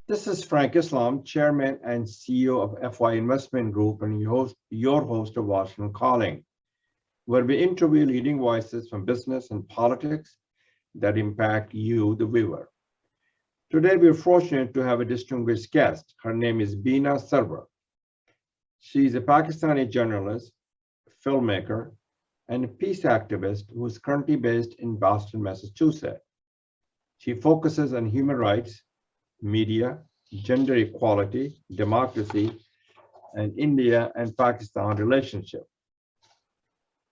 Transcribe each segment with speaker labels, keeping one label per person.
Speaker 1: This is Frank Islam, Chairman and CEO of FY Investment Group and your host of Washington Calling, where we interview leading voices from business and politics that impact you, the viewer. Today, we're fortunate to have a distinguished guest. Her name is Beena Sarwar. She's a Pakistani journalist, filmmaker, and a peace activist who is currently based in Boston, Massachusetts. She focuses on human rights, media, gender equality, democracy, and India and Pakistan relationship.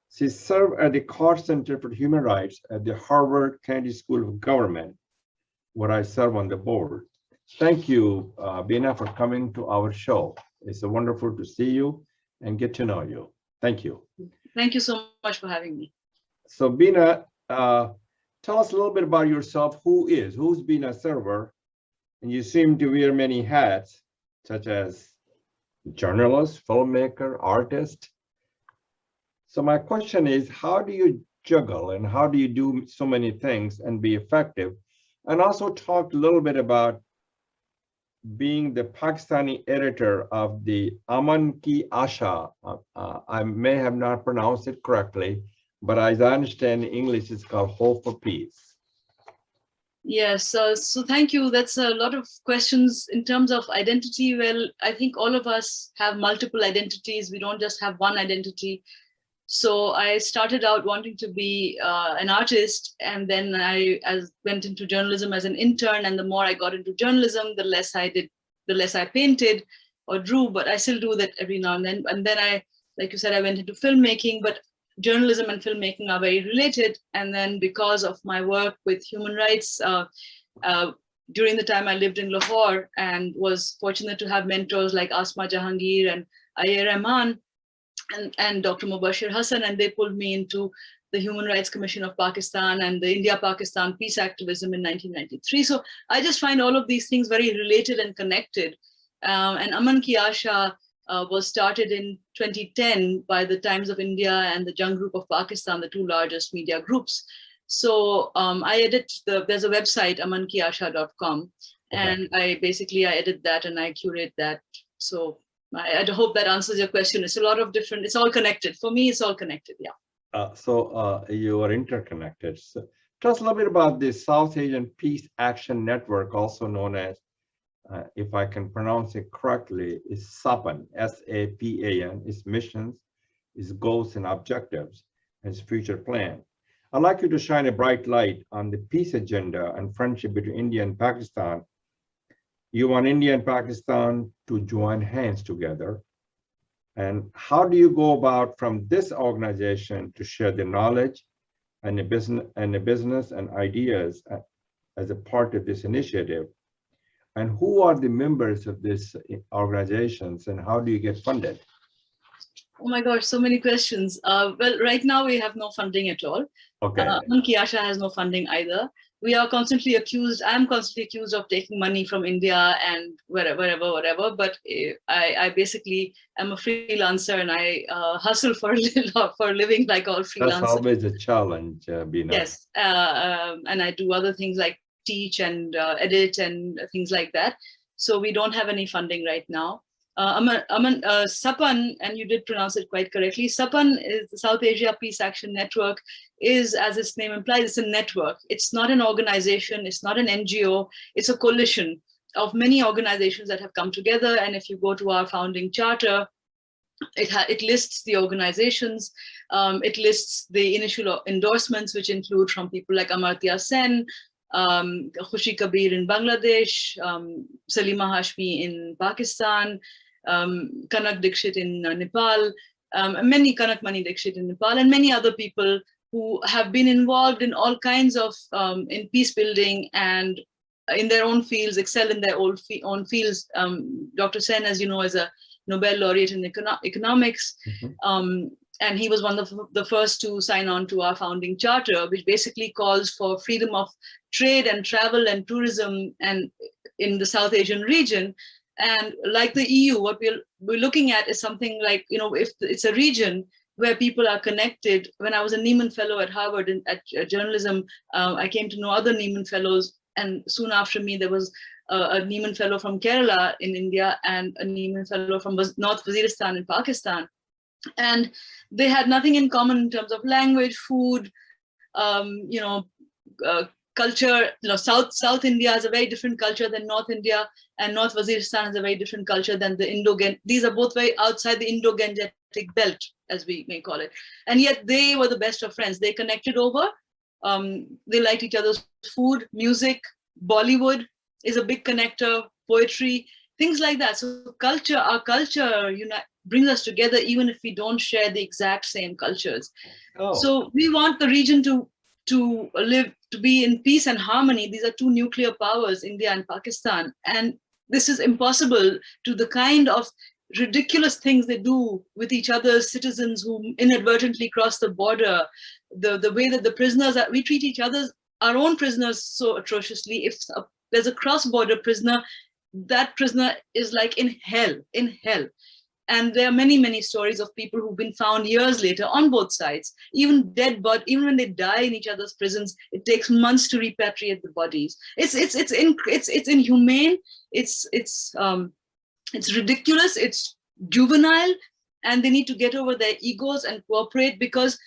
Speaker 1: She served at the Carr Center for Human Rights at the Harvard Kennedy School of Government, where I serve on the board. Thank you, Beena, for coming to our show. It's wonderful to see you and get to know you. Thank you.
Speaker 2: Thank you so much for having me.
Speaker 1: So Beena, tell us a little bit about yourself. Who's Beena Sarwar? And you seem to wear many hats, such as journalist, filmmaker, artist. So my question is, how do you juggle and how do you do so many things and be effective? And also talk a little bit about being the Pakistani editor of the Aman Ki Asha. I may have not pronounced it correctly, but as I understand in English, it's called Hope for Peace.
Speaker 2: Yes, so thank you. That's a lot of questions in terms of identity. Well, I think all of us have multiple identities. We don't just have one identity. So I started out wanting to be an artist, and then I went into journalism as an intern. And the more I got into journalism, the less I did, the less I painted or drew. But I still do that every now and then. And then I, like you said, I went into filmmaking. But journalism and filmmaking are very related. And then because of my work with human rights, during the time I lived in Lahore and was fortunate to have mentors like Asma Jahangir and Ayer Rahman and Dr. Mubashir Hassan, and they pulled me into the Human Rights Commission of Pakistan and the India-Pakistan peace activism in 1993. So I just find all of these things very related and connected. And Aman Ki Asha was started in 2010 by the Times of India and the Jung Group of Pakistan, the two largest media groups. So I edit there's a website, amankiasha.com, and I edit that and I curate that. So I hope that answers your question. It's a lot of different, it's all connected. For me, it's all connected, yeah.
Speaker 1: So you are interconnected. So tell us a little bit about the South Asian Peace Action Network, also known as, if I can pronounce it correctly, is SAPAN, S-A-P-A-N, its missions, its goals and objectives, and its future plan. I'd like you to shine a bright light on the peace agenda and friendship between India and Pakistan. You want India and Pakistan to join hands together. And how do you go about from this organization to share the knowledge and the business and ideas as a part of this initiative? And who are the members of these organizations and how do you get funded?
Speaker 2: Oh my gosh, so many questions. Well, right now we have no funding at all.
Speaker 1: Okay.
Speaker 2: Aman Ki Asha has no funding either. We are constantly accused, I'm constantly accused of taking money from India and wherever, but I basically am a freelancer and I hustle for a living like all freelancers.
Speaker 1: That's always a challenge, Beena.
Speaker 2: Yes, and I do other things like teach and edit and things like that. So we don't have any funding right now. SAPAN, and you did pronounce it quite correctly, SAPAN is the South Asia Peace Action Network, is, as its name implies, it's a network. It's not an organization, it's not an NGO, it's a coalition of many organizations that have come together. And if you go to our founding charter, it lists the organizations, it lists the initial endorsements, which include from people like Amartya Sen, Khushi Kabir in Bangladesh, Salima Hashmi in Pakistan, Kanak Dixit in Nepal, many Kanak Mani Dixit in Nepal, and many other people who have been involved in all kinds of in peace building and in their own fields, excel in their own fields. Dr. Sen, as you know, is a Nobel laureate in economics. And he was one of the first to sign on to our founding charter, which basically calls for freedom of trade and travel and tourism and in the South Asian region. And like the EU, what we're looking at is something like, if it's a region where people are connected. When I was a Nieman Fellow at Harvard at journalism, I came to know other Nieman Fellows. And soon after me, there was a Nieman Fellow from Kerala in India and a Nieman Fellow from North Waziristan in Pakistan. And they had nothing in common in terms of language, food, culture. South India has a very different culture than North India, and North Waziristan has a very different culture than the Indo-Gan. These are both very outside the Indo-Gangetic belt, as we may call it. And yet they were the best of friends. They connected over. They liked each other's food, music, Bollywood is a big connector, poetry, things like that. So our culture, brings us together, even if we don't share the exact same cultures.
Speaker 1: Oh.
Speaker 2: So we want the region to be in peace and harmony. These are two nuclear powers, India and Pakistan. And this is impossible to the kind of ridiculous things they do with each other's citizens who inadvertently cross the border, the way that the prisoners we treat our own prisoners so atrociously. If there's a cross-border prisoner, that prisoner is like in hell. And there are many, many stories of people who've been found years later on both sides, even dead, but even when they die in each other's prisons, it takes months to repatriate the bodies. It's inhumane. It's ridiculous. It's juvenile, and they need to get over their egos and cooperate. Because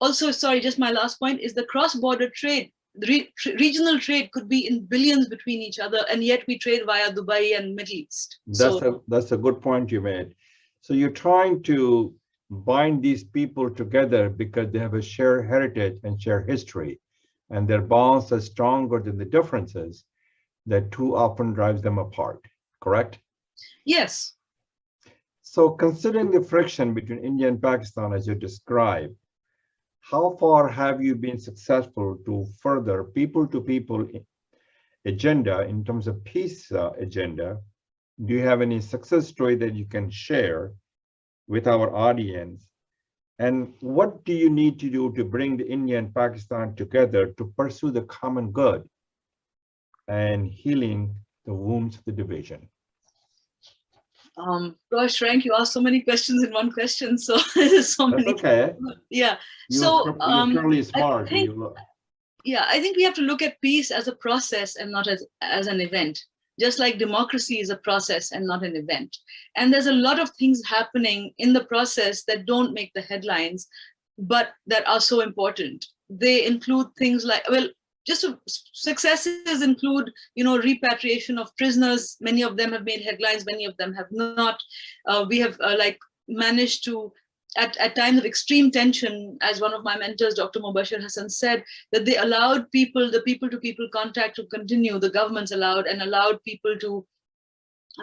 Speaker 2: also, sorry, just my last point is the cross-border trade. Regional trade could be in billions between each other, and yet we trade via Dubai and Middle East.
Speaker 1: That's a good point you made. So you're trying to bind these people together because they have a shared heritage and shared history, and their bonds are stronger than the differences that too often drives them apart, correct?
Speaker 2: Yes.
Speaker 1: So considering the friction between India and Pakistan as you described, how far have you been successful to further people-to-people agenda in terms of peace agenda? Do you have any success story that you can share with our audience? And what do you need to do to bring the India and Pakistan together to pursue the common good and healing the wounds of the division?
Speaker 2: Gosh, Frank, you asked so many questions in one question. So there's so many.
Speaker 1: Okay.
Speaker 2: Yeah.
Speaker 1: You're really smart.
Speaker 2: I think we have to look at peace as a process and not as an event. Just like democracy is a process and not an event. And there's a lot of things happening in the process that don't make the headlines, but that are so important. They include things like, successes include, repatriation of prisoners. Many of them have made headlines, many of them have not. We have managed to, at times of extreme tension, as one of my mentors, Dr. Mubashir Hassan, said, that they allowed the people-to-people contact to continue, the governments allowed people to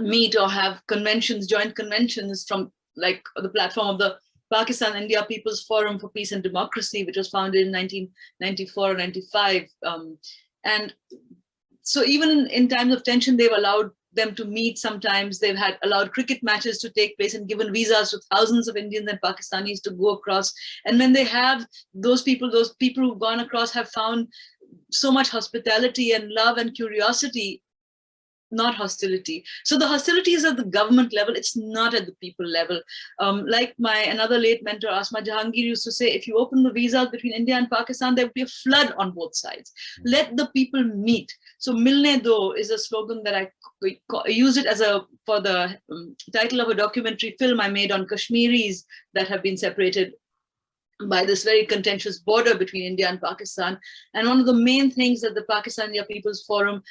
Speaker 2: meet or have conventions, joint conventions from the platform of the Pakistan India People's Forum for Peace and Democracy, which was founded in 1994 or 95. And so even in times of tension, they've allowed them to meet sometimes. They've allowed cricket matches to take place and given visas to thousands of Indians and Pakistanis to go across. And when they have those people who've gone across have found so much hospitality and love and curiosity, not hostility. So the hostility is at the government level, it's not at the people level. Like another late mentor, Asma Jahangir, used to say, if you open the visas between India and Pakistan, there would be a flood on both sides. Let the people meet. So Milne Do is a slogan that I used it for the title of a documentary film I made on Kashmiris that have been separated by this very contentious border between India and Pakistan. And one of the main things that the Pakistani People's Forum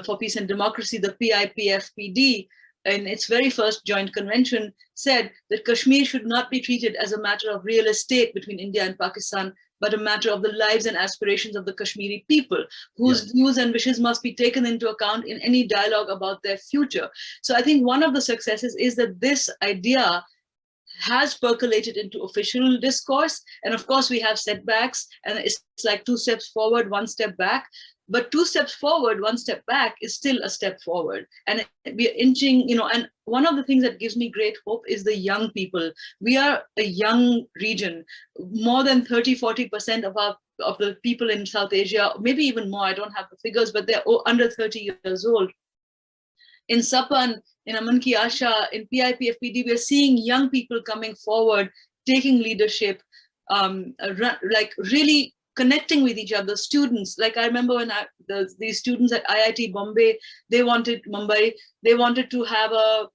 Speaker 2: for Peace and Democracy, the PIPFPD, in its very first joint convention, said that Kashmir should not be treated as a matter of real estate between India and Pakistan, but a matter of the lives and aspirations of the Kashmiri people, whose views and wishes must be taken into account in any dialogue about their future. So I think one of the successes is that this idea has percolated into official discourse. And of course, we have setbacks, and it's like 2 steps forward, 1 step back. But 2 steps forward, 1 step back is still a step forward. And we are inching, and one of the things that gives me great hope is the young people. We are a young region. More than 30–40% of the people in South Asia, maybe even more, I don't have the figures, but they're under 30 years old. In Sapan, in Aman Ki Asha, in PIPFPD, we're seeing young people coming forward, taking leadership, really connecting with each other. Students, like I remember when these students at IIT Bombay, Mumbai, they wanted to have a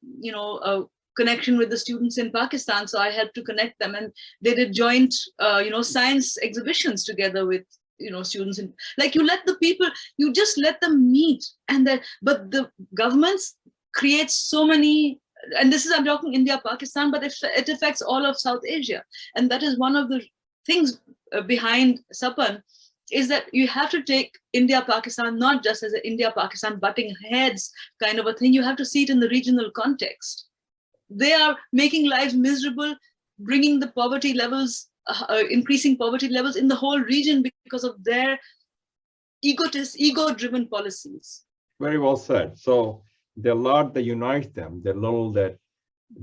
Speaker 2: connection with the students in Pakistan. So I helped to connect them, and they did joint, science exhibitions together with, students. And like you just let them meet, and then, but the governments create so many, and this is, I'm talking India, Pakistan, but it affects all of South Asia. And that is one of the things behind SAPAN, is that you have to take India, Pakistan, not just as an India, Pakistan butting heads kind of a thing. You have to see it in the regional context. They are making lives miserable, bringing the poverty levels, increasing poverty levels in the whole region because of their ego-driven policies.
Speaker 1: Very well said. So there are a lot that unite them, there are little that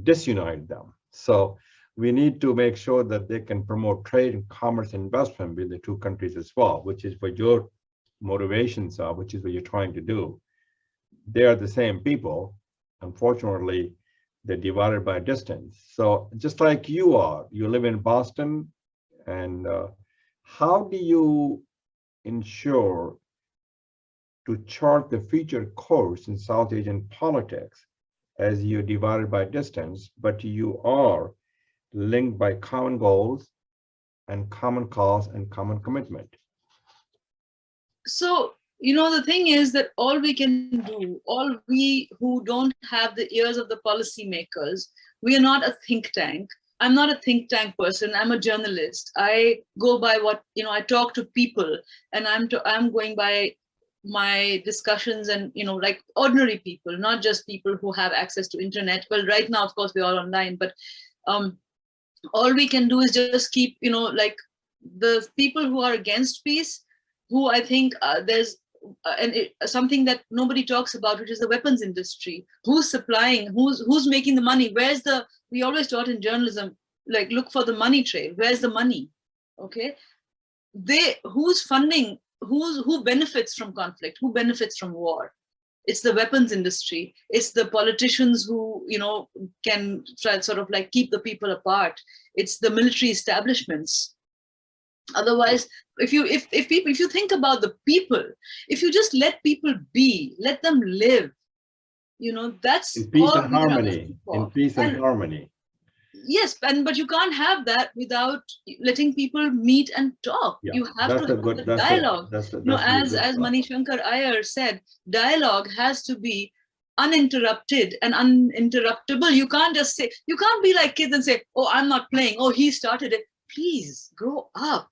Speaker 1: disunite them. So we need to make sure that they can promote trade and commerce and investment with the two countries as well, which is what your motivations are, which is what you're trying to do. They are the same people. Unfortunately, they're divided by distance. So just like you are, you live in Boston, and how do you ensure to chart the future course in South Asian politics as you're divided by distance, but you are linked by common goals and common cause and common commitment?
Speaker 2: So, the thing is that all we can do, all we who don't have the ears of the policymakers, we are not a think tank. I'm not a think tank person. I'm a journalist. I go by what, I talk to people, and I'm going by my discussions and, like ordinary people, not just people who have access to internet. Well, right now, of course, we're all online, but all we can do is just keep, like the people who are against peace, who I think there's something that nobody talks about, which is the weapons industry. Who's supplying? Who's making the money? We always taught in journalism, like, look for the money trail. Where's the money? Okay, who's funding? Who benefits from conflict? Who benefits from war? It's the weapons industry. It's the politicians who can try sort of like keep the people apart. It's the military establishments. Otherwise, if you think about the people, if you just let people be, let them live, that's
Speaker 1: in peace
Speaker 2: all
Speaker 1: and
Speaker 2: we are
Speaker 1: harmony.
Speaker 2: asking for.
Speaker 1: In peace and harmony.
Speaker 2: Yes, but you can't have that without letting people meet and talk.
Speaker 1: Yeah,
Speaker 2: You have to have the dialogue. As Mani Shankar Iyer said, dialogue has to be uninterrupted and uninterruptible. You can't just say, you can't be like kids and say, oh, I'm not playing. Oh, he started it. Please grow up.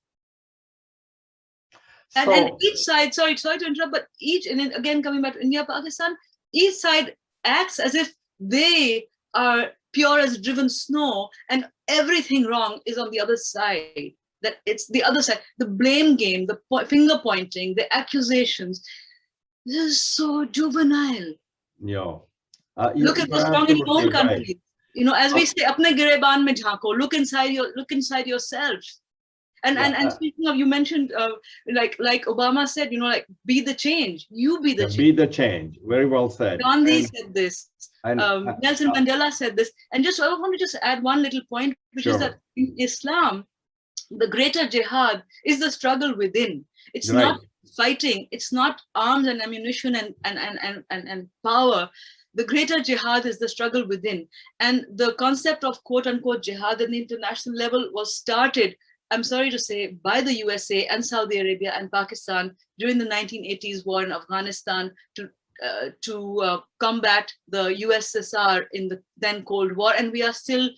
Speaker 2: And each side, sorry to interrupt, but and again, coming back to India, Pakistan, each side acts as if they are pure as driven snow and everything wrong is on the other side. That it's the other side, the blame game, the finger pointing, the accusations. This is so juvenile.
Speaker 1: Yeah.
Speaker 2: Look at what's wrong in your own country. As we say, apne gireban mein jhanko, look inside yourself. And speaking of, you mentioned like Obama said, like, be the change. You be the change.
Speaker 1: Be the change. Very well said.
Speaker 2: Gandhi said this. Nelson Mandela said this. And I want to just add one little point, which is that in Islam, the greater jihad is the struggle within. It's not fighting. It's not arms and ammunition and power. The greater jihad is the struggle within. And the concept of quote unquote jihad at the international level was started, I'm sorry to say, by the USA and Saudi Arabia and Pakistan during the 1980s war in Afghanistan to combat the USSR in the then Cold War. And we are still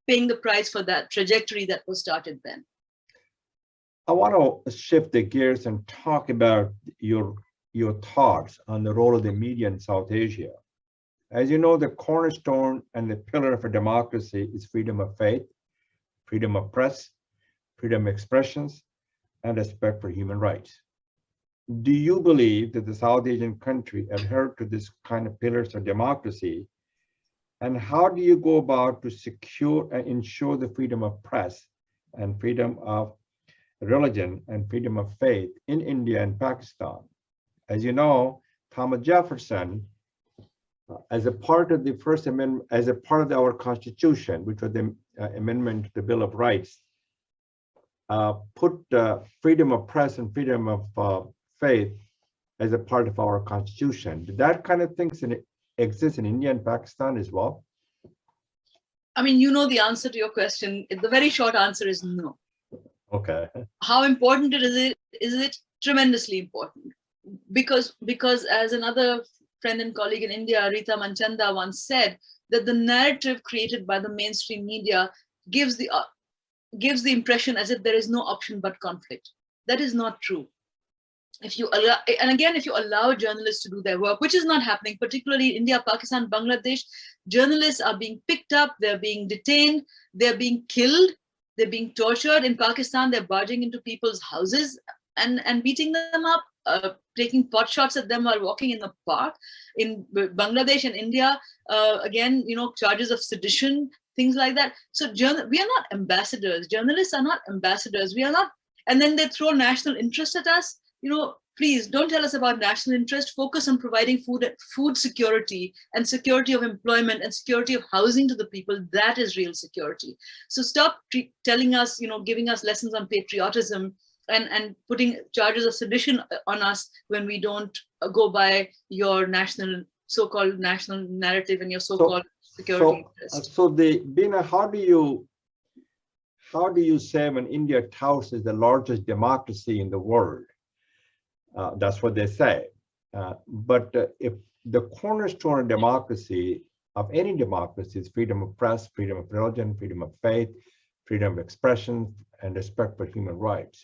Speaker 2: paying the price for that trajectory that was started then.
Speaker 1: I want to shift the gears and talk about your thoughts on the role of the media in South Asia. As you know, the cornerstone and the pillar of a democracy is freedom of faith, freedom of press, freedom of expressions, and respect for human rights. Do you believe that the South Asian country adhere to this kind of pillars of democracy? And how do you go about to secure and ensure the freedom of press and freedom of religion and freedom of faith in India and Pakistan? As you know, Thomas Jefferson, as a part of the First Amendment, as a part of our Constitution, which was the amendment to the Bill of Rights, put freedom of press and freedom of faith as a part of our constitution. Do that kind of things exist in India and Pakistan as well?
Speaker 2: I mean, you know the answer to your question. The very short answer is no.
Speaker 1: Okay.
Speaker 2: How important is it? Tremendously important. Because as another friend and colleague in India, Rita Manchanda, once said, that the narrative created by the mainstream media gives the impression as if there is no option but conflict. That is not true. If you allow journalists to do their work, which is not happening, particularly in India, Pakistan, Bangladesh, journalists are being picked up, they're being detained, they're being killed, they're being tortured. In Pakistan, they're barging into people's houses and beating them up, taking pot shots at them while walking in the park. In Bangladesh and India, again, charges of sedition, things like that. So we are not ambassadors. Journalists are not ambassadors. We are not. And then they throw national interest at us. Please don't tell us about national interest. Focus on providing food security and security of employment and security of housing to the people. That is real security. So stop telling us, giving us lessons on patriotism and putting charges of sedition on us when we don't go by your so-called national narrative and your so-called security interest.
Speaker 1: So Beena, how do you say when India touts is the largest democracy in the world? That's what they say. But if the cornerstone of democracy, of any democracy, is freedom of press, freedom of religion, freedom of faith, freedom of expression, and respect for human rights.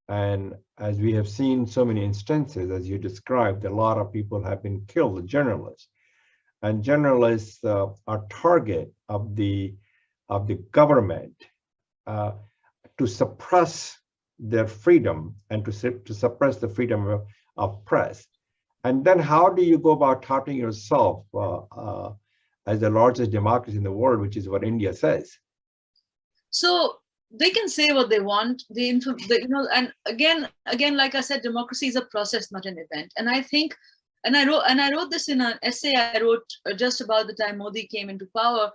Speaker 1: And as we have seen so many instances, as you described, a lot of people have been killed, journalists. And journalists are target of the government to suppress their freedom and to suppress the freedom of press. And then how do you go about touting yourself as the largest democracy in the world, which is what India says?
Speaker 2: So they can say what they want. And again, like I said, democracy is a process, not an event. And I think, and I wrote this in an essay I wrote just about the time Modi came into power,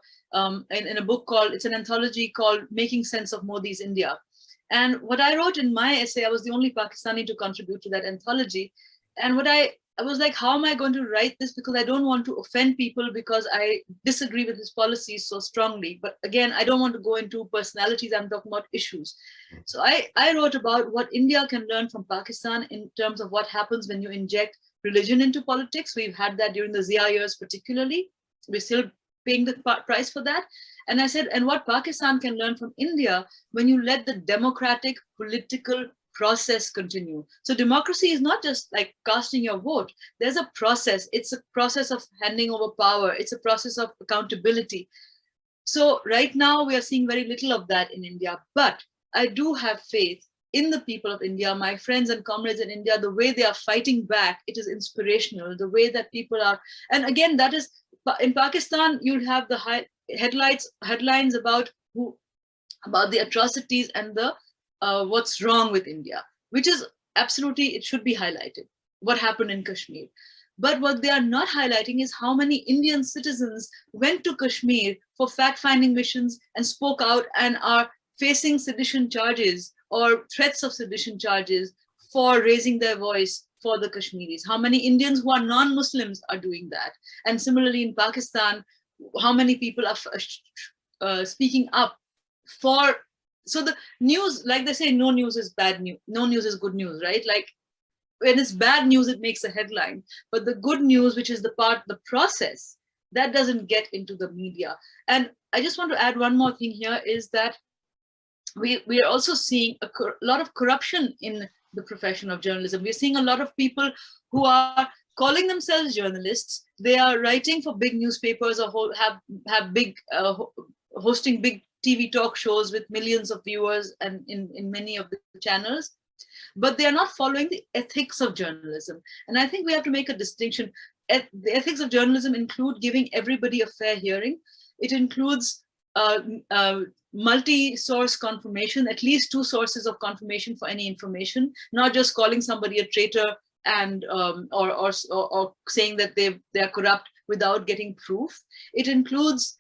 Speaker 2: in a book it's an anthology called Making Sense of Modi's India. And what I wrote in my essay, I was the only Pakistani to contribute to that anthology. And I was like, how am I going to write this? Because I don't want to offend people because I disagree with his policies so strongly. But again, I don't want to go into personalities. I'm talking about issues. So I wrote about what India can learn from Pakistan in terms of what happens when you inject religion into politics. We've had that during the Zia years, particularly. We're still paying the price for that. And I said, and what Pakistan can learn from India when you let the democratic political process continue. So democracy is not just like casting your vote. There's a process. It's a process of handing over power. It's a process of accountability. So right now we are seeing very little of that in India, but I do have faith in the people of India, my friends and comrades in India, the way they are fighting back. It is inspirational, the way that people are. And again, that is, in Pakistan, you'll have the headlines about the atrocities and the what's wrong with India, which is absolutely, it should be highlighted, what happened in Kashmir. But what they are not highlighting is how many Indian citizens went to Kashmir for fact-finding missions and spoke out and are facing sedition charges or threats of sedition charges for raising their voice for the Kashmiris. How many Indians who are non-Muslims are doing that? And similarly in Pakistan, how many people are speaking up for. So the news, like they say, no news is bad news, no news is good news, right? Like when it's bad news, it makes a headline. But the good news, which is the process, that doesn't get into the media. And I just want to add one more thing here is that we are also seeing a lot of corruption in the profession of journalism. We're seeing a lot of people who are calling themselves journalists. They are writing for big newspapers or have big, hosting big TV talk shows with millions of viewers and in many of the channels, but they are not following the ethics of journalism. And I think we have to make a distinction. The ethics of journalism include giving everybody a fair hearing. It includes multi-source confirmation, at least 2 sources of confirmation for any information, not just calling somebody a traitor and or saying that they are corrupt without getting proof. It includes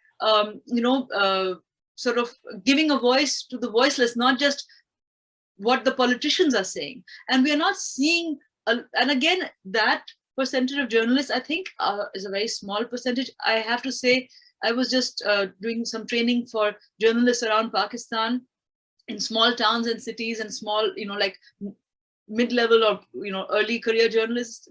Speaker 2: sort of giving a voice to the voiceless, not just what the politicians are saying. And we are not seeing, and again, that percentage of journalists, I think, is a very small percentage. I have to say, I was just doing some training for journalists around Pakistan in small towns and cities and small, like mid-level or early career journalists,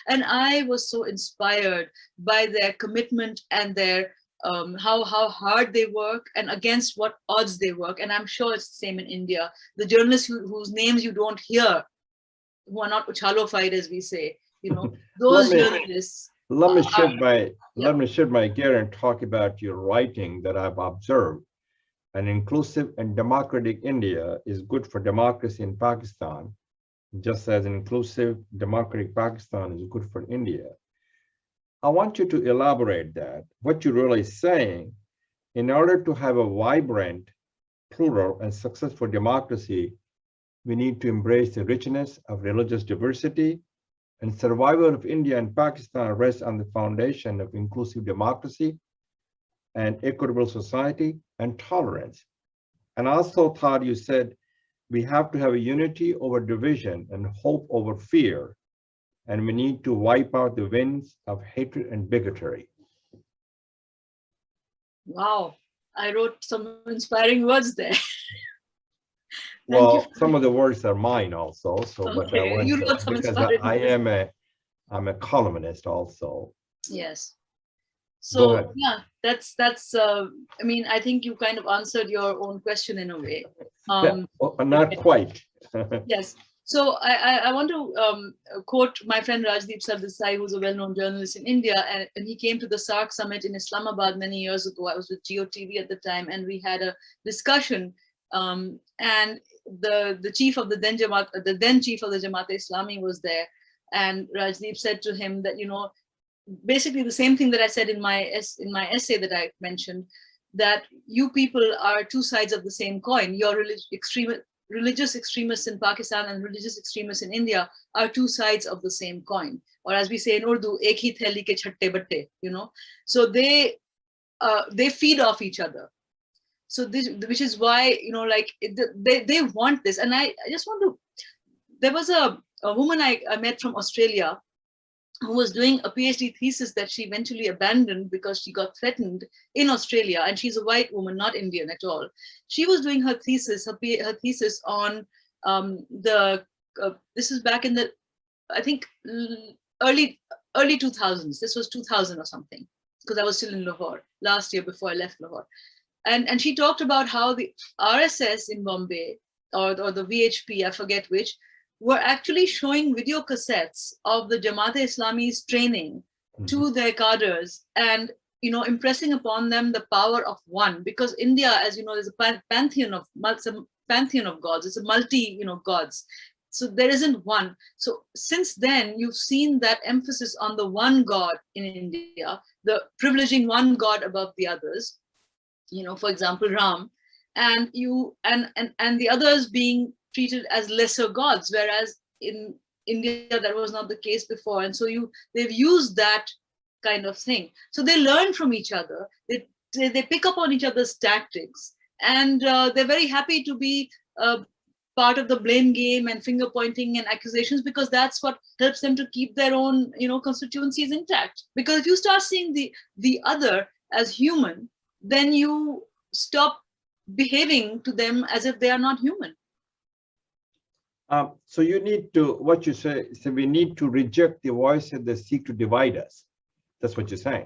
Speaker 2: and I was so inspired by their commitment and their how hard they work and against what odds they work. And I'm sure it's the same in India. The journalists whose names you don't hear, who are not uchalofied, as we say, those journalists.
Speaker 1: Let me shift my gear and talk about your writing that I've observed. An inclusive and democratic India is good for democracy in Pakistan, just as an inclusive, democratic Pakistan is good for India. I want you to elaborate that, what you're really saying. In order to have a vibrant, plural, and successful democracy, we need to embrace the richness of religious diversity, and survival of India and Pakistan rests on the foundation of inclusive democracy and equitable society and tolerance. And I also thought you said we have to have a unity over division and hope over fear, and we need to wipe out the winds of hatred and bigotry.
Speaker 2: Wow, I wrote some inspiring words there.
Speaker 1: Well, some of the words are mine also. So,
Speaker 2: okay.
Speaker 1: but
Speaker 2: You wrote some
Speaker 1: because I'm a columnist also.
Speaker 2: Yes. So yeah, that's. I mean, I think you kind of answered your own question in a way.
Speaker 1: Not quite.
Speaker 2: Yes. So I want to quote my friend Rajdeep Sardesai, who's a well-known journalist in India, and he came to the SARC summit in Islamabad many years ago. I was with GeoTV at the time, and we had a discussion. And the chief of the then chief of the Jamaat-e-Islami was there, and Rajdeep said to him that basically the same thing that I said in my essay that I mentioned, that you people are two sides of the same coin. Your religious extremists in Pakistan and religious extremists in India are two sides of the same coin, or as we say in Urdu, ek hi theli ke chatte batte. So they feed off each other. So this, which is why they want this. And I just want to. There was a woman I met from Australia who was doing a PhD thesis that she eventually abandoned because she got threatened in Australia, and she's a white woman, not Indian at all. She was doing her thesis on this is back in the, I think, early 2000s. This was 2000 or something, because I was still in Lahore last year before I left Lahore. And she talked about how the RSS in Bombay, or the VHP, I forget which, were actually showing video cassettes of the Jamaat-e-Islami's training to their cadres, and impressing upon them the power of one. Because India, as you know, there's a pantheon of gods. It's a multi gods. So there isn't one. So since then, you've seen that emphasis on the one God in India, the privileging one God above the others. For example, Ram, and the others being treated as lesser gods, whereas in India that was not the case before. And so they've used that kind of thing. So they learn from each other. They pick up on each other's tactics, and they're very happy to be part of the blame game and finger pointing and accusations, because that's what helps them to keep their own constituencies intact. Because if you start seeing the other as human, then you stop behaving to them as if they are not human.
Speaker 1: So you need to, what you say, so we need to reject the voices that seek to divide us. That's what you're saying.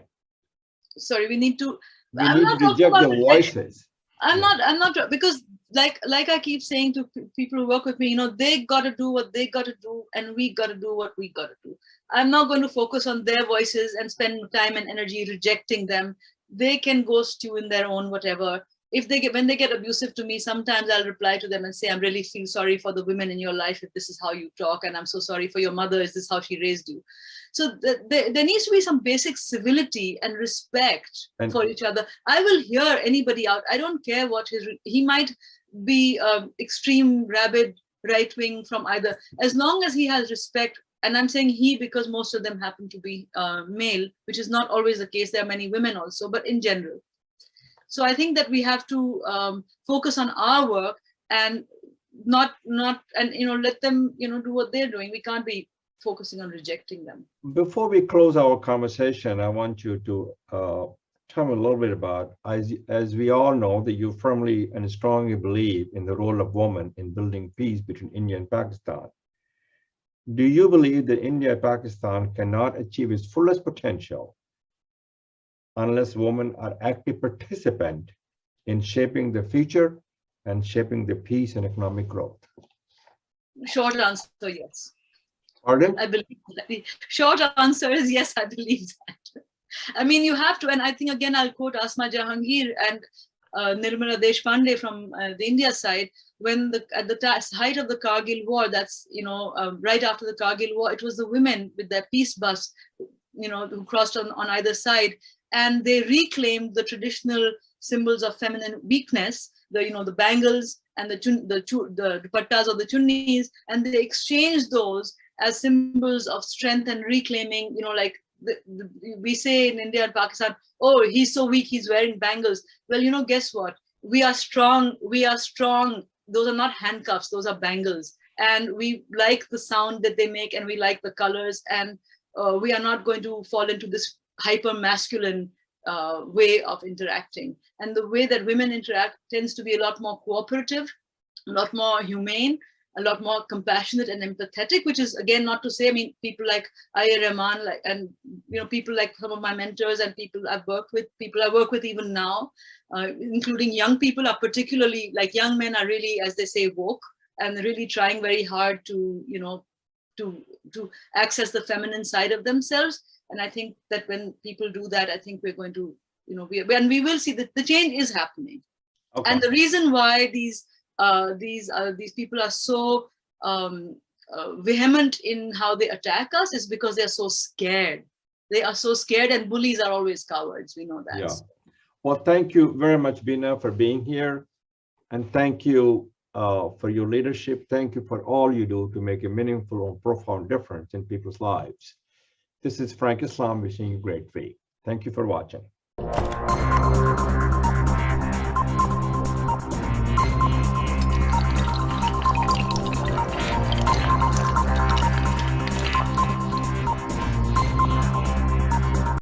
Speaker 2: Sorry, we need to
Speaker 1: reject the voices.
Speaker 2: I'm not, because like I keep saying to people who work with me, they got to do what they got to do, and we got to do what we got to do. I'm not going to focus on their voices and spend time and energy rejecting them. They can go stew in their own whatever. When they get abusive to me, sometimes I'll reply to them and say, I really feel sorry for the women in your life if this is how you talk, and I'm so sorry for your mother, is this how she raised you? So there needs to be some basic civility and respect for each other. I will hear anybody out. I don't care what he might be extreme, rabid, right-wing from either, as long as he has respect. And I'm saying he because most of them happen to be male, which is not always the case. There are many women also, but in general. So I think that we have to focus on our work and not, and, let them, do what they're doing. We can't be focusing on rejecting them.
Speaker 1: Before we close our conversation, I want you to tell me a little bit about, as we all know, that you firmly and strongly believe in the role of women in building peace between India and Pakistan. Do you believe that India and Pakistan cannot achieve its fullest potential unless women are active participants in shaping the future and shaping the peace and economic growth?
Speaker 2: Short answer, yes.
Speaker 1: Pardon?
Speaker 2: I believe that. The short answer is yes, I believe that. I mean, you have to, and I think, again, I'll quote Asma Jahangir and Nirmala Deshpande from the India side, when at the height of the Kargil war, that's, right after the Kargil war, it was the women with their peace bus, who crossed on either side, and they reclaimed the traditional symbols of feminine weakness, the bangles and the dupattas or the chunnis, and they exchanged those as symbols of strength and reclaiming, like we say in India and Pakistan, oh, he's so weak, he's wearing bangles. Well, guess what? We are strong. We are strong. Those are not handcuffs. Those are bangles. And we like the sound that they make, and we like the colors. And we are not going to fall into this hyper masculine way of interacting. And the way that women interact tends to be a lot more cooperative, a lot more humane, a lot more compassionate and empathetic, which is, again, not to say, I mean, people like Aya Rahman, and people like some of my mentors and people I've worked with, people I work with even now, including young people, are particularly, like, young men are really, as they say, woke, and really trying very hard to, to access the feminine side of themselves. And I think that when people do that, I think we're going to, and we will see that the change is happening. Okay. And the reason why these people are so vehement in how they attack us is because they're so scared. They are so scared, and bullies are always cowards. We know that. Yeah.
Speaker 1: Well, thank you very much, Beena, for being here. And thank you for your leadership. Thank you for all you do to make a meaningful and profound difference in people's lives. This is Frank Islam wishing you great faith. Thank you for watching.